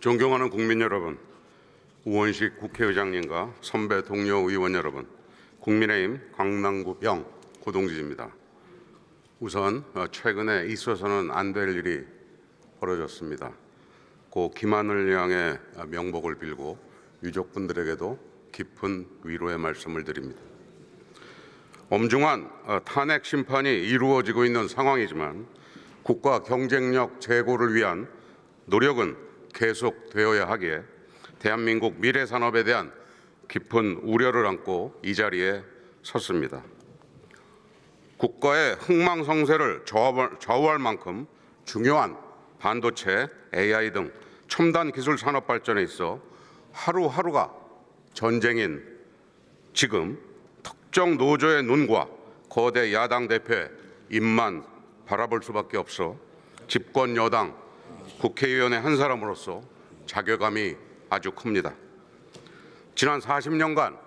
존경하는 국민 여러분, 우원식 국회의장님과 선배 동료 의원 여러분, 국민의힘 강남구 병 고동진입니다. 우선 최근에 있어서는 안 될 일이 벌어졌습니다. 고 김한을 향해 명복을 빌고 유족분들에게도 깊은 위로의 말씀을 드립니다. 엄중한 탄핵 심판이 이루어지고 있는 상황이지만 국가 경쟁력 제고를 위한 노력은 계속되어야 하기에 대한민국 미래 산업에 대한 깊은 우려를 안고 이 자리에 섰습니다. 국가의 흥망성쇠를 좌우할 만큼 중요한 반도체, AI 등 첨단 기술 산업 발전에 있어 하루하루가 전쟁인 지금 특정 노조의 눈과 거대 야당 대표의 입만 바라볼 수밖에 없어 집권 여당 국회의원의 한 사람으로서 자괴감이 아주 큽니다. 지난 40년간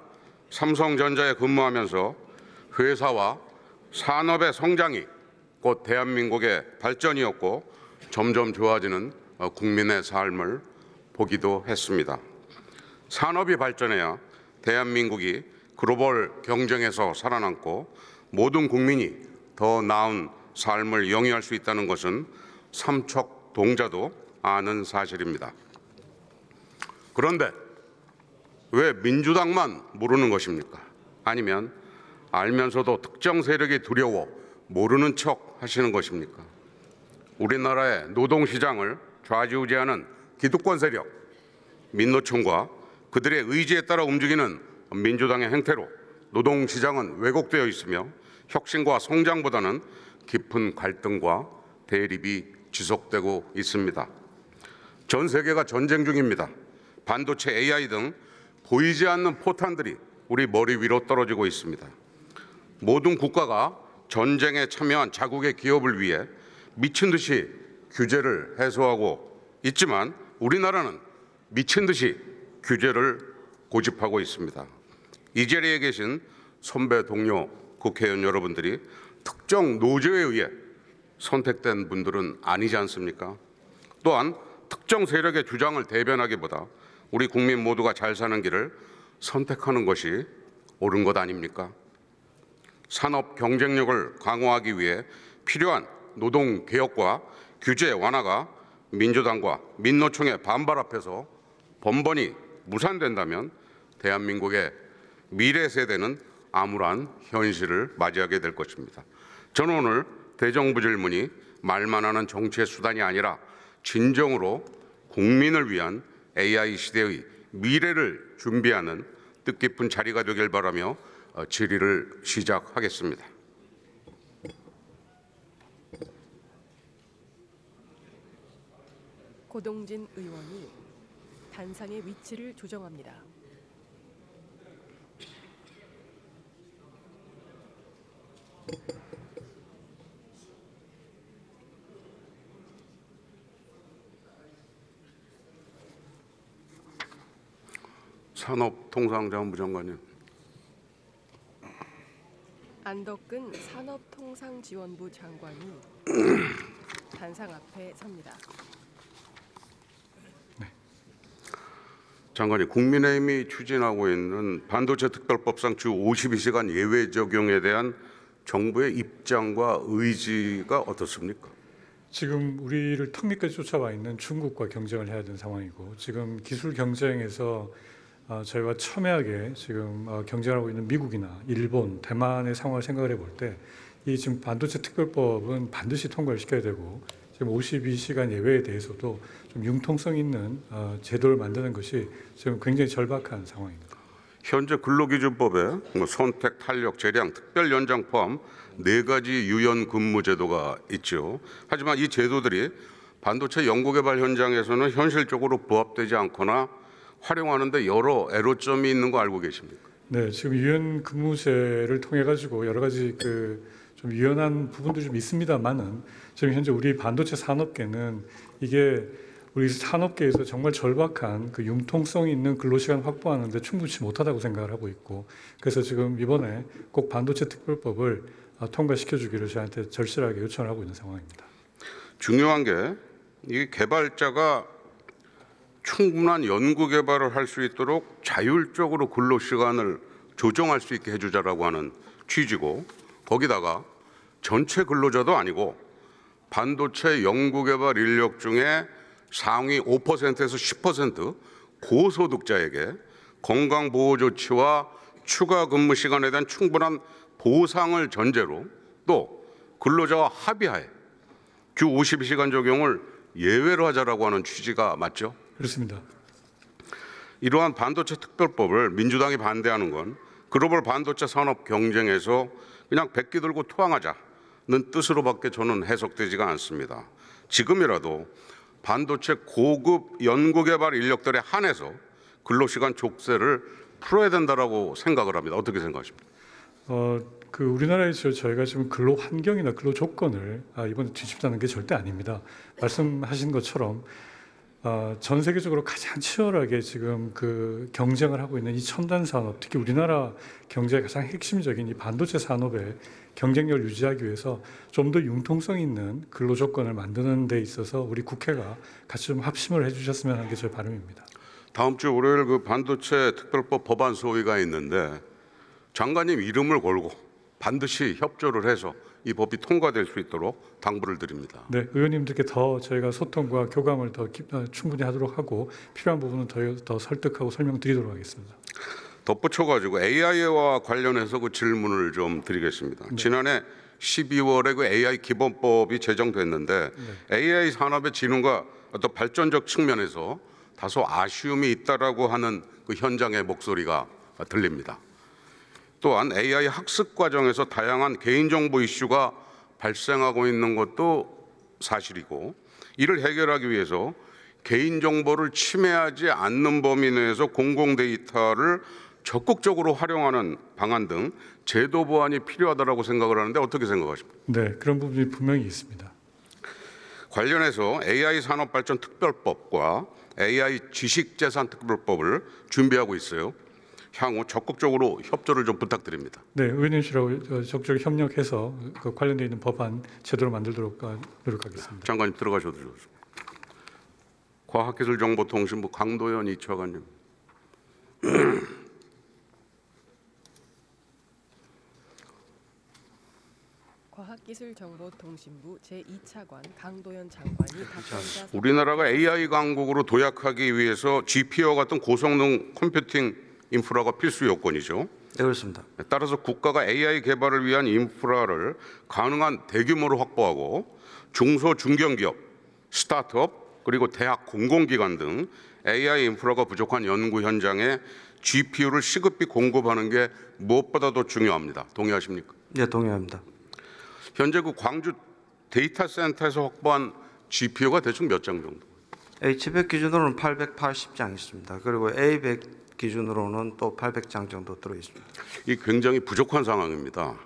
삼성전자에 근무하면서 회사와 산업의 성장이 곧 대한민국의 발전이었고 점점 좋아지는 국민의 삶을 보기도 했습니다. 산업이 발전해야 대한민국이 글로벌 경쟁에서 살아남고 모든 국민이 더 나은 삶을 영위할 수 있다는 것은 삼척동자도 아는 사실입니다. 그런데 왜 민주당만 모르는 것입니까? 아니면 알면서도 특정 세력이 두려워 모르는 척 하시는 것입니까? 우리나라의 노동시장을 좌지우지하는 기득권 세력, 민노총과 그들의 의지에 따라 움직이는 민주당의 행태로 노동시장은 왜곡되어 있으며 혁신과 성장보다는 깊은 갈등과 대립이 지속되고 있습니다. 전 세계가 전쟁 중입니다. 반도체, AI 등 보이지 않는 포탄들이 우리 머리 위로 떨어지고 있습니다. 모든 국가가 전쟁에 참여한 자국의 기업을 위해 미친 듯이 규제를 해소하고 있지만 우리나라는 미친 듯이 규제를 고집하고 있습니다. 이 자리에 계신 선배 동료 국회의원 여러분들이 특정 노조에 의해 선택된 분들은 아니지 않습니까? 또한 특정 세력의 주장을 대변하기보다 우리 국민 모두가 잘 사는 길을 선택하는 것이 옳은 것 아닙니까? 산업 경쟁력을 강화하기 위해 필요한 노동 개혁과 규제 완화가 민주당과 민노총의 반발 앞에서 번번이 무산된다면 대한민국의 미래 세대는 암울한 현실을 맞이하게 될 것입니다. 저는 오늘 대정부 질문이 말만 하는 정치의 수단이 아니라 진정으로 국민을 위한 AI 시대의 미래를 준비하는 뜻깊은 자리가 되길 바라며 질의를 시작하겠습니다. 고동진 의원이 단상의 위치를 조정합니다. 산업통상자원부 장관님. 안덕근 산업통상지원부 장관이 단상 앞에 섭니다. 장관님, 국민의힘이 추진하고 있는 반도체 특별법상 주 52시간 예외 적용에 대한 정부의 입장과 의지가 어떻습니까? 지금 우리를 턱 밑까지 쫓아와 있는 중국과 경쟁을 해야 되는 상황이고 지금 기술 경쟁에서 저희와 첨예하게 지금 경쟁하고 있는 미국이나 일본, 대만의 상황을 생각을 해볼 때 이 지금 반도체 특별법은 반드시 통과를 시켜야 되고 지금 52시간 예외에 대해서도 좀 융통성 있는 제도를 만드는 것이 지금 굉장히 절박한 상황입니다. 현재 근로기준법에 선택, 탄력, 재량, 특별 연장 포함 4가지 유연 근무 제도가 있죠. 하지만 이 제도들이 반도체 연구개발 현장에서는 현실적으로 부합되지 않거나 활용하는 데 여러 애로점이 있는 거 알고 계십니까? 네, 지금 유연 근무제를 통해 가지고 여러 가지 좀 유연한 부분도 좀 있습니다만은 지금 현재 우리 반도체 산업계는 이게 우리 산업계에서 정말 절박한 그 융통성 있는 근로시간 확보하는데 충분치 못하다고 생각을 하고 있고 그래서 지금 이번에 꼭 반도체 특별법을 통과시켜주기를 저한테 절실하게 요청을 하고 있는 상황입니다. 중요한 게 이 개발자가 충분한 연구 개발을 할 수 있도록 자율적으로 근로 시간을 조정할 수 있게 해주자라고 하는 취지고, 거기다가 전체 근로자도 아니고 반도체 연구 개발 인력 중에 상위 5%에서 10% 고소득자에게 건강보호 조치와 추가 근무 시간에 대한 충분한 보상을 전제로, 또 근로자와 합의하에 주 52시간 적용을 예외로 하자라고 하는 취지가 맞죠? 그렇습니다. 이러한 반도체 특별법을 민주당이 반대하는 건 글로벌 반도체 산업 경쟁에서 그냥 백기 들고 투항하자는 뜻으로밖에 저는 해석되지가 않습니다. 지금이라도 반도체 고급 연구개발 인력들에 한해서 근로시간 족쇄를 풀어야 된다라고 생각을 합니다. 어떻게 생각하십니까? 우리나라에서 저희가 지금 근로 환경이나 근로 조건을 이번에 뒤집자는 게 절대 아닙니다. 말씀하신 것처럼 전 세계적으로 가장 치열하게 지금 그 경쟁을 하고 있는 이 첨단 산업, 특히 우리나라 경제의 가장 핵심적인 이 반도체 산업의 경쟁력을 유지하기 위해서 좀 더 융통성 있는 근로 조건을 만드는 데 있어서 우리 국회가 같이 좀 합심을 해주셨으면 하는 게 저의 바람입니다. 다음 주 월요일 그 반도체 특별법 법안 소위가 있는데 장관님 이름을 걸고 반드시 협조를 해서 이 법이 통과될 수 있도록 당부를 드립니다. 네, 의원님들께 더 저희가 소통과 교감을 더 충분히 하도록 하고 필요한 부분은 더 설득하고 설명드리도록 하겠습니다. 덧붙여가지고 AI와 관련해서 그 질문을 좀 드리겠습니다. 네. 지난해 12월에 그 AI 기본법이 제정됐는데 AI 산업의 진흥과 어떤 발전적 측면에서 다소 아쉬움이 있다라고 하는 그 현장의 목소리가 들립니다. 또한 AI 학습 과정에서 다양한 개인정보 이슈가 발생하고 있는 것도 사실이고, 이를 해결하기 위해서 개인정보를 침해하지 않는 범위 내에서 공공 데이터를 적극적으로 활용하는 방안 등 제도 보완이 필요하다고 생각을 하는데 어떻게 생각하십니까? 네, 그런 부분이 분명히 있습니다. 관련해서 AI 산업발전 특별법과 AI 지식재산 특별법을 준비하고 있어요. 향후 적극적으로 협조를 좀 부탁드립니다. 네, 의원님실하고 적극적으로 협력해서 그 관련되어 있는 법안 제대로 만들도록 노력하겠습니다. 장관님 들어가셔도 좋습니다. 과학기술정보통신부 강도현 2차관님. 과학기술정보통신부 제2차관 강도현 장관이 답변자. 우리나라가 AI 강국으로 도약하기 위해서 GPU와 같은 고성능 컴퓨팅 인프라가 필수 요건이죠. 네, 그렇습니다. 따라서 국가가 AI 개발을 위한 인프라를 가능한 대규모로 확보하고 중소 중견기업, 스타트업 그리고 대학 공공기관 등 AI 인프라가 부족한 연구 현장에 GPU를 시급히 공급하는 게 무엇보다도 중요합니다. 동의하십니까? 네, 동의합니다. 현재 그 광주 데이터 센터에서 확보한 GPU가 대충 몇 장 정도? H100 기준으로는 880장 있습니다. 그리고 A100 기준으로는 또 800장 정도 들어 있습니다. 이 굉장히 부족한 상황입니다.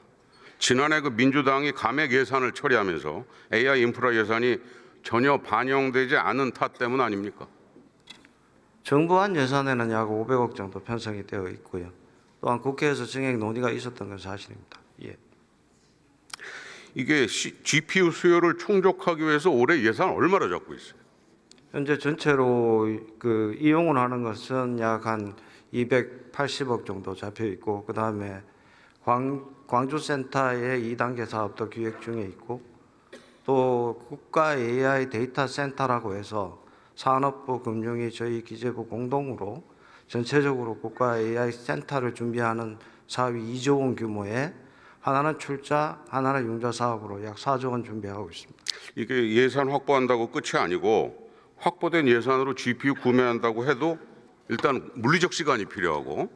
지난해 그 민주당이 감액 예산을 처리하면서 AI 인프라 예산이 전혀 반영되지 않은 탓 때문 아닙니까? 정부안 예산에는 약 500억 정도 편성이 되어 있고요. 또한 국회에서 증액 논의가 있었던 건 사실입니다. 예. 이게 GPU 수요를 충족하기 위해서 올해 예산 얼마나 잡고 있어요? 현재 전체로 그 이용을 하는 것은 약 한 280억 정도 잡혀 있고, 그 다음에 광주 센터의 2단계 사업도 기획 중에 있고, 또 국가 AI 데이터 센터라고 해서 산업부, 금융위, 저희 기재부 공동으로 전체적으로 국가 AI 센터를 준비하는 사업이 2조 원 규모의 하나는 출자, 하나는 융자 사업으로 약 4조 원 준비하고 있습니다. 이게 예산 확보한다고 끝이 아니고 확보된 예산으로 GPU 구매한다고 해도 일단 물리적 시간이 필요하고,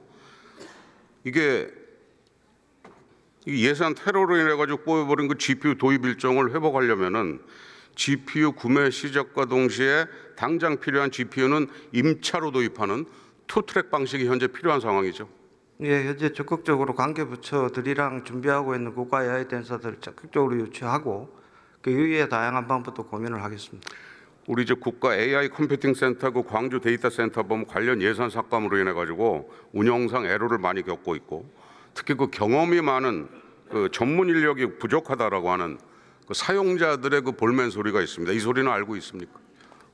이게 예산 테러로 인해 가지고 꼬여버린 그 GPU 도입 일정을 회복하려면은 GPU 구매 시작과 동시에 당장 필요한 GPU는 임차로 도입하는 투트랙 방식이 현재 필요한 상황이죠. 예, 현재 적극적으로 관계 부처들이랑 준비하고 있는 국가 AI 센터들을 적극적으로 유치하고 그 이후에 다양한 방법도 고민을 하겠습니다. 우리 이제 국가 AI 컴퓨팅 센터 그 광주 데이터 센터 보면 관련 예산 삭감으로 인해 가지고 운영상 애로를 많이 겪고 있고, 특히 그 경험이 많은 그 전문 인력이 부족하다라고 하는 그 사용자들의 그 볼멘 소리가 있습니다. 이 소리는 알고 있습니까?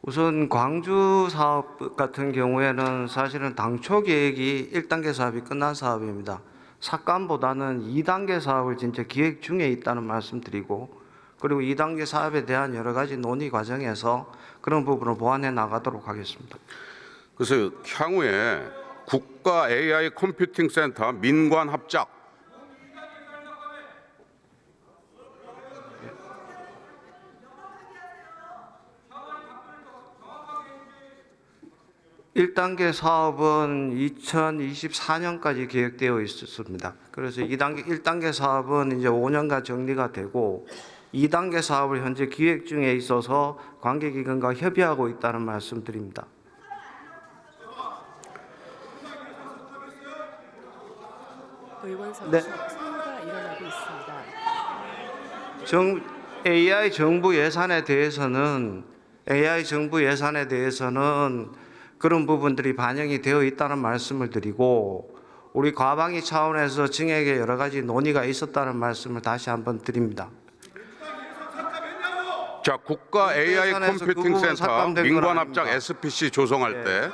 우선 광주 사업 같은 경우에는 사실은 당초 계획이 1단계 사업이 끝난 사업입니다. 삭감보다는 2단계 사업을 진짜 기획 중에 있다는 말씀드리고, 그리고 2단계 사업에 대한 여러 가지 논의 과정에서 그런 부분을 보완해 나가도록 하겠습니다. 그래서 향후에 국가 AI 컴퓨팅 센터 민관 합작 1단계 사업은 2024년까지 계획되어 있었습니다. 그래서 1단계 사업은 이제 5년간 정리가 되고 2단계 사업을 현재 기획 중에 있어서 관계기관과 협의하고 있다는 말씀드립니다. 의원석에서 네. 소요가 일어나고 있습니다. AI 정부 예산에 대해서는 그런 부분들이 반영이 되어 있다는 말씀을 드리고, 우리 과방위 차원에서 증액에 여러 가지 논의가 있었다는 말씀을 다시 한번 드립니다. 자, 국가 AI 예산에서 그 컴퓨팅 부분 센터 삭감된 건 민관 아닙니다. 합작 SPC 조성할 때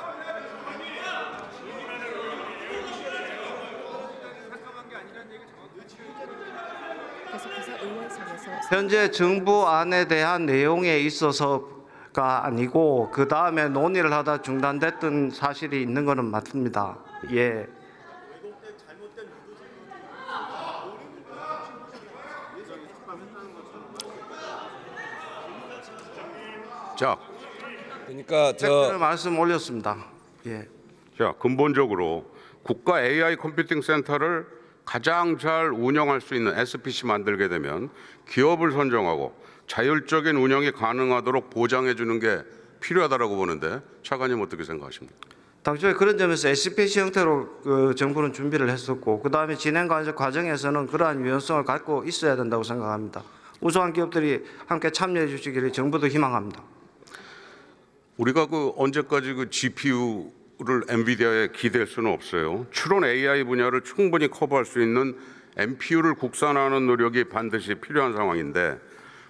계속해서 의원석에서 현재 정부안에 대한 내용에 있어서가 아니고 그 다음에 논의를 하다 중단됐던 사실이 있는 것은 맞습니다. 예. 자, 그러니까 팩트를 말씀 올렸습니다. 예. 자, 근본적으로 국가 AI 컴퓨팅 센터를 가장 잘 운영할 수 있는 SPC 만들게 되면 기업을 선정하고 자율적인 운영이 가능하도록 보장해 주는 게 필요하다라고 보는데 차관님 어떻게 생각하십니까? 당초에 그런 점에서 SPC 형태로 정부는 준비를 했었고, 그 다음에 진행 과정에서는 그러한 유연성을 갖고 있어야 된다고 생각합니다. 우수한 기업들이 함께 참여해 주시기를 정부도 희망합니다. 우리가 언제까지 GPU를 엔비디아에 기댈 수는 없어요. 추론 AI 분야를 충분히 커버할 수 있는 NPU를 국산화하는 노력이 반드시 필요한 상황인데,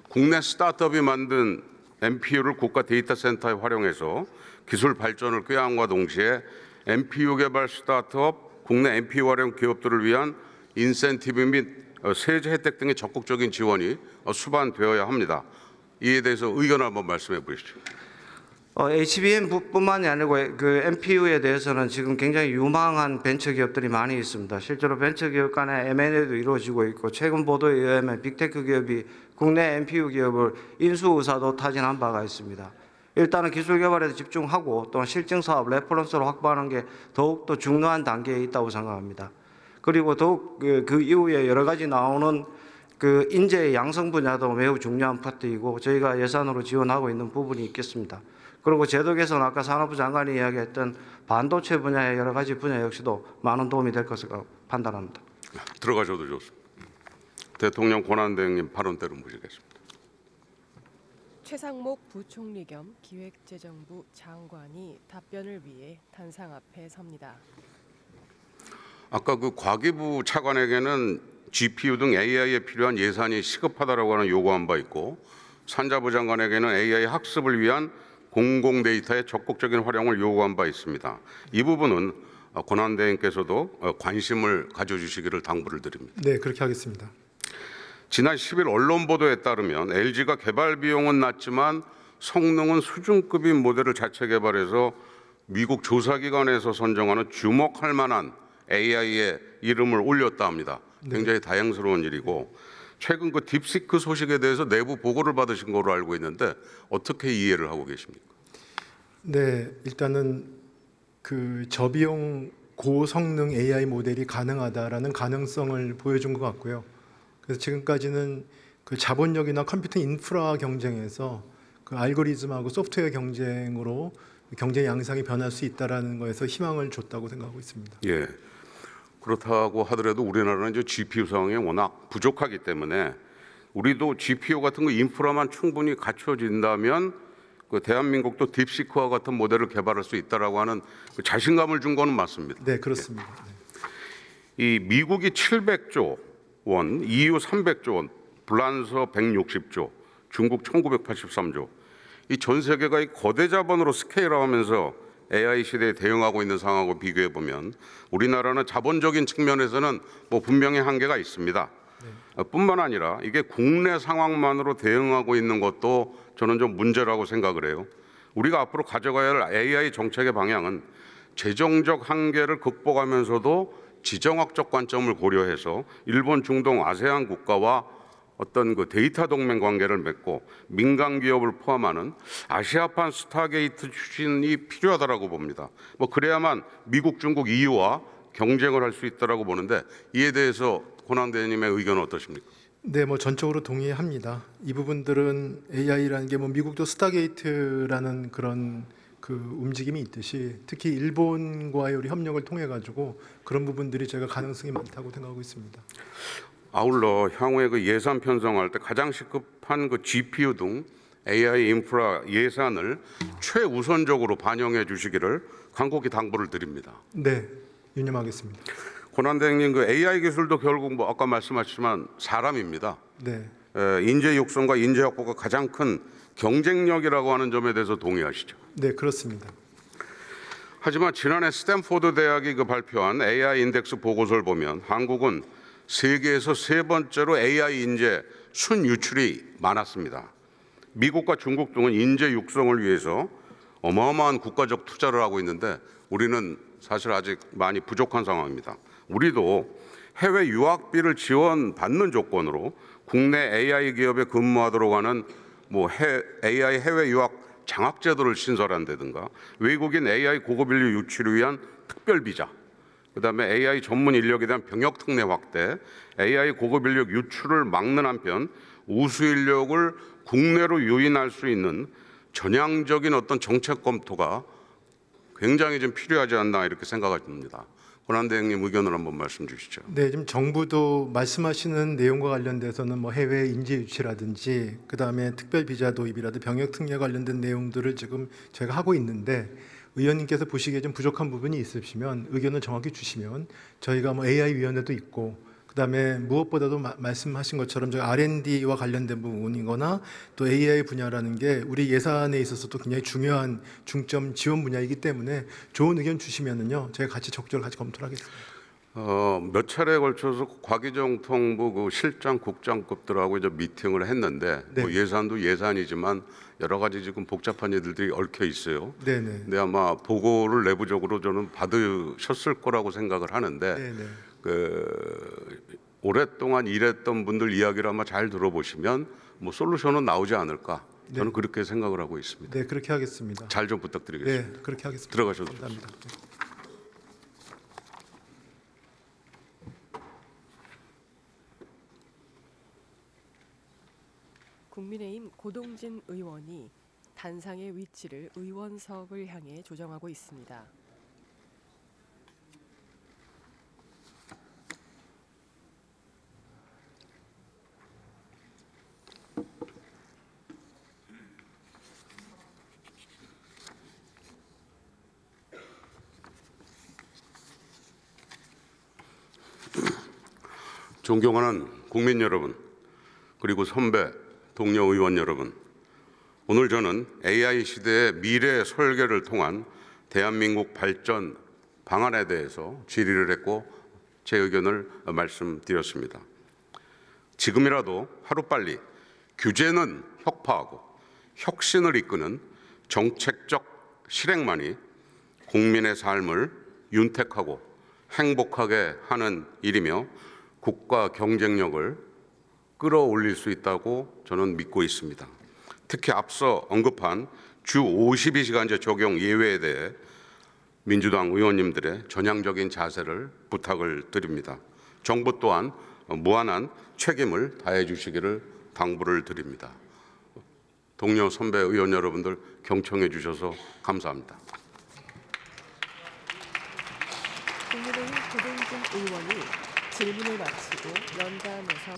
국내 스타트업이 만든 NPU를 국가 데이터 센터에 활용해서 기술 발전을 꾀함과 동시에 NPU 개발 스타트업, 국내 NPU 활용 기업들을 위한 인센티브 및 세제 혜택 등의 적극적인 지원이 수반되어야 합니다. 이에 대해서 의견을 한번 말씀해 보시죠. HBM뿐만이 아니고 그 NPU에 대해서는 지금 굉장히 유망한 벤처 기업들이 많이 있습니다. 실제로 벤처 기업 간의 M&A도 이루어지고 있고, 최근 보도에 의하면 빅테크 기업이 국내 NPU 기업을 인수 의사도 타진한 바가 있습니다. 일단은 기술 개발에 집중하고 또한 실증 사업 레퍼런스를 확보하는 게 더욱더 중요한 단계에 있다고 생각합니다. 그리고 더욱 그 이후에 여러 가지 나오는 그 인재의 양성 분야도 매우 중요한 파트이고 저희가 예산으로 지원하고 있는 부분이 있겠습니다. 그리고 제도 개선, 아까 산업부 장관이 이야기했던 반도체 분야의 여러 가지 분야 역시도 많은 도움이 될 것으로 판단합니다. 들어가셔도 좋습니다. 대통령 권한대행님 발언대로 모시겠습니다. 최상목 부총리 겸 기획재정부 장관이 답변을 위해 단상 앞에 섭니다. 아까 과기부 차관에게는 GPU 등 AI에 필요한 예산이 시급하다라고 하는 요구한 바 있고, 산자부 장관에게는 AI 학습을 위한 공공 데이터의 적극적인 활용을 요구한 바 있습니다. 이 부분은 권한대행께서도 관심을 가져주시기를 당부를 드립니다. 네, 그렇게 하겠습니다. 지난 10일 언론 보도에 따르면 LG가 개발 비용은 낮지만 성능은 수준급인 모델을 자체 개발해서 미국 조사기관에서 선정하는 주목할 만한 AI의 이름을 올렸다 합니다. 굉장히 다행스러운 일이고, 최근 딥시크 소식에 대해서 내부 보고를 받으신 거로 알고 있는데 어떻게 이해를 하고 계십니까? 네, 일단은 그 저비용 고성능 AI 모델이 가능하다라는 가능성을 보여준 것 같고요. 그래서 지금까지는 그 자본력이나 컴퓨터 인프라 경쟁에서 그 알고리즘하고 소프트웨어 경쟁으로 경제 양상이 변할 수 있다라는 거에서 희망을 줬다고 생각하고 있습니다. 예. 그렇다고 하더라도 우리나라는 이제 GPU 상황이 워낙 부족하기 때문에 우리도 GPU 같은 거 인프라만 충분히 갖춰진다면 대한민국도 딥시크와 같은 모델을 개발할 수 있다라고 하는 자신감을 준 거는 맞습니다. 네, 그렇습니다. 네. 이 미국이 700조 원, EU 300조 원, 불란서 160조, 중국 1983조, 이 전 세계가 이 거대 자본으로 스케일업하면서 AI 시대에 대응하고 있는 상황하고 비교해 보면 우리나라는 자본적인 측면에서는 뭐 분명히 한계가 있습니다. 뿐만 아니라 이게 국내 상황만으로 대응하고 있는 것도 저는 좀 문제라고 생각을 해요. 우리가 앞으로 가져가야 할 AI 정책의 방향은 재정적 한계를 극복하면서도 지정학적 관점을 고려해서 일본, 중동, 아세안 국가와 어떤 그 데이터 동맹 관계를 맺고 민간 기업을 포함하는 아시아판 스타게이트 추진이 필요하다라고 봅니다. 뭐 그래야만 미국, 중국, EU와 경쟁을 할 수 있다라고 보는데 이에 대해서 권한대행님의 의견은 어떠십니까? 네, 뭐 전적으로 동의합니다. 이 부분들은 AI라는 게 뭐 미국도 스타게이트라는 그런 그 움직임이 있듯이 특히 일본과의 우리 협력을 통해 가지고 그런 부분들이 제가 가능성이 많다고 생각하고 있습니다. 아울러 향후에 그 예산 편성할 때 가장 시급한 그 GPU 등 AI 인프라 예산을 최우선적으로 반영해 주시기를 간곡히 당부를 드립니다. 네, 유념하겠습니다. 권한대행님, 그 AI 기술도 결국 뭐 아까 말씀하셨지만 사람입니다. 네, 인재 육성과 인재 확보가 가장 큰 경쟁력이라고 하는 점에 대해서 동의하시죠? 네, 그렇습니다. 하지만 지난해 스탠포드 대학이 그 발표한 AI 인덱스 보고서를 보면 한국은 세계에서 세 번째로 AI 인재 순유출이 많았습니다. 미국과 중국 등은 인재 육성을 위해서 어마어마한 국가적 투자를 하고 있는데 우리는 사실 아직 많이 부족한 상황입니다. 우리도 해외 유학비를 지원받는 조건으로 국내 AI 기업에 근무하도록 하는 뭐 AI 해외 유학 장학 제도를 신설한다든가 외국인 AI 고급 인류 유치를 위한 특별 비자, 그다음에 AI 전문 인력에 대한 병역 특례 확대, AI 고급 인력 유출을 막는 한편 우수 인력을 국내로 유인할 수 있는 전향적인 어떤 정책 검토가 굉장히 좀 필요하지 않나 이렇게 생각이 듭니다. 권한대행님 의견을 한번 말씀 주시죠. 네, 지금 정부도 말씀하시는 내용과 관련돼서는 뭐 해외 인재 유치라든지 그다음에 특별 비자 도입이라든지 병역 특례 관련된 내용들을 지금 제가 하고 있는데 의원님께서 보시기에 좀 부족한 부분이 있으시면 의견을 정확히 주시면 저희가 뭐 AI 위원회도 있고 그다음에 무엇보다도 말씀하신 것처럼 저희 R&D와 관련된 부분이거나 또 AI 분야라는 게 우리 예산에 있어서도 굉장히 중요한 중점 지원 분야이기 때문에 좋은 의견 주시면은요 저희가 같이 적극적으로 같이 검토를 하겠습니다. 몇 차례에 걸쳐서 과기정통부 그 실장, 국장급들하고 이제 미팅을 했는데 네. 뭐 예산도 예산이지만 여러 가지 지금 복잡한 일들이 얽혀 있어요. 네네. 근데 아마 보고를 내부적으로 저는 받으셨을 거라고 생각을 하는데 네네. 오랫동안 일했던 분들 이야기를 아마 잘 들어보시면 뭐 솔루션은 나오지 않을까 저는 그렇게 생각을 하고 있습니다. 네, 그렇게 하겠습니다. 잘 좀 부탁드리겠습니다. 네, 그렇게 하겠습니다. 들어가셔도 좋습니다. 감사합니다. 네. 국민의힘 고동진 의원이 단상의 위치를 의원석을 향해 조정하고 있습니다. 존경하는 국민 여러분, 그리고 선배, 동료 의원 여러분, 오늘 저는 AI 시대의 미래 설계를 통한 대한민국 발전 방안에 대해서 질의를 했고 제 의견을 말씀드렸습니다. 지금이라도 하루빨리 규제는 혁파하고 혁신을 이끄는 정책적 실행만이 국민의 삶을 윤택하고 행복하게 하는 일이며 국가 경쟁력을 끌어올릴 수 있다고 저는 믿고 있습니다. 특히 앞서 언급한 주 52시간제 적용 예외에 대해 민주당 의원님들의 전향적인 자세를 부탁을 드립니다. 정부 또한 무한한 책임을 다해 주시기를 당부를 드립니다. 동료 선배 의원 여러분들 경청해 주셔서 감사합니다. 국민의힘 고동진 의원이 질문을 마치고 연단에서